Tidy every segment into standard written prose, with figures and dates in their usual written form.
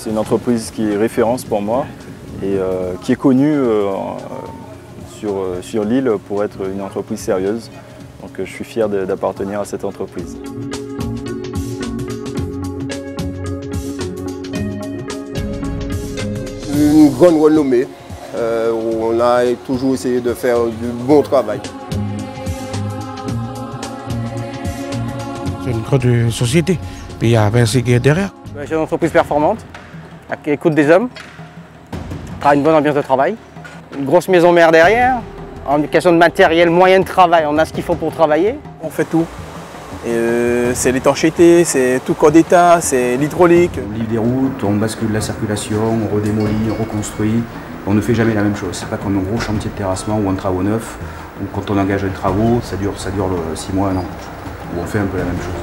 C'est une entreprise qui est référence pour moi et qui est connue sur l'île pour être une entreprise sérieuse. Donc je suis fier d'appartenir à cette entreprise. Une grande renommée, on a toujours essayé de faire du bon travail. C'est une grande société, puis il y a Vinci qui est derrière. C'est une entreprise performante, qui écoute des hommes, qui a une bonne ambiance de travail, une grosse maison mère derrière, en question de matériel, moyen de travail, on a ce qu'il faut pour travailler. On fait tout. C'est l'étanchéité, c'est tout corps d'état, c'est l'hydraulique. On livre des routes, on bascule la circulation, on redémolit, on reconstruit. On ne fait jamais la même chose. C'est pas comme un gros chantier de terrassement ou un travaux neuf, où quand on engage des travaux, ça dure 6 mois, 1 an. Où on fait un peu la même chose.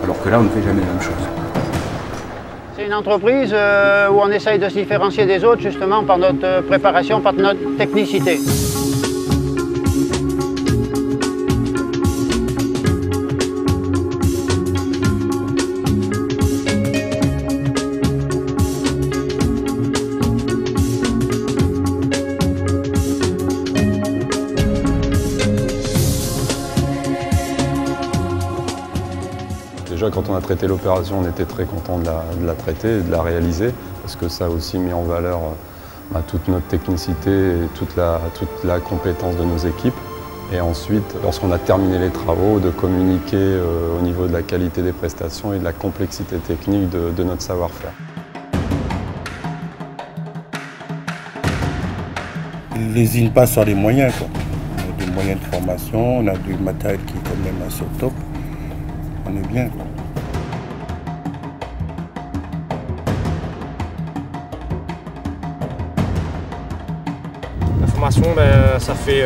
Alors que là, on ne fait jamais la même chose. C'est une entreprise où on essaye de se différencier des autres justement par notre préparation, par notre technicité. Déjà, quand on a traité l'opération, on était très content de la traiter et de la réaliser, parce que ça a aussi mis en valeur toute notre technicité et toute la compétence de nos équipes. Et ensuite, lorsqu'on a terminé les travaux, de communiquer au niveau de la qualité des prestations et de la complexité technique de notre savoir-faire. Les îles passent sur les moyens, quoi. On a des moyens de formation, on a du matériel qui est quand même assez au top. On est bien, quoi. La formation, ça fait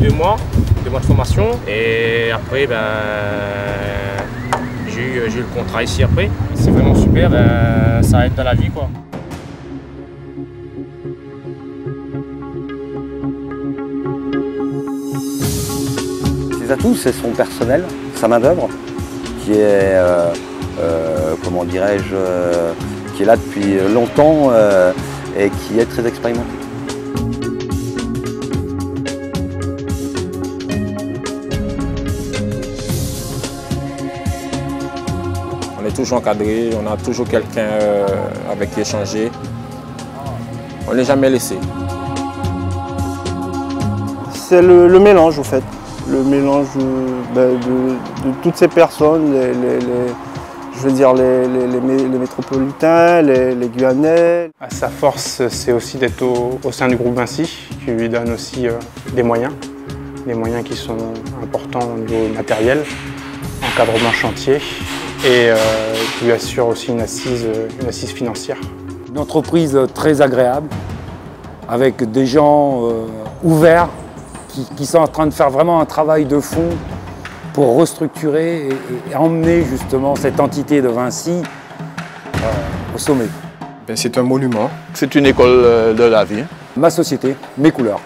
2 mois de formation. Et après, j'ai eu le contrat ici après. C'est vraiment super, ça aide dans la vie, quoi. Ses atouts, c'est son personnel, sa main-d'œuvre, qui est, comment dirais-je, qui est là depuis longtemps et qui est très expérimenté. On est toujours encadré, on a toujours quelqu'un avec qui échanger. On ne l'est jamais laissé. C'est le mélange, en fait. Le mélange de toutes ces personnes, je veux dire les métropolitains, les Guyanais. Sa force, c'est aussi d'être au sein du groupe Vinci, qui lui donne aussi des moyens qui sont importants au niveau matériel, encadrement chantier, et qui lui assure aussi une assise financière. Une entreprise très agréable, avec des gens ouverts, qui sont en train de faire vraiment un travail de fond pour restructurer et emmener justement cette entité de Vinci au sommet. C'est un monument, c'est une école de la vie. Ma société, mes couleurs.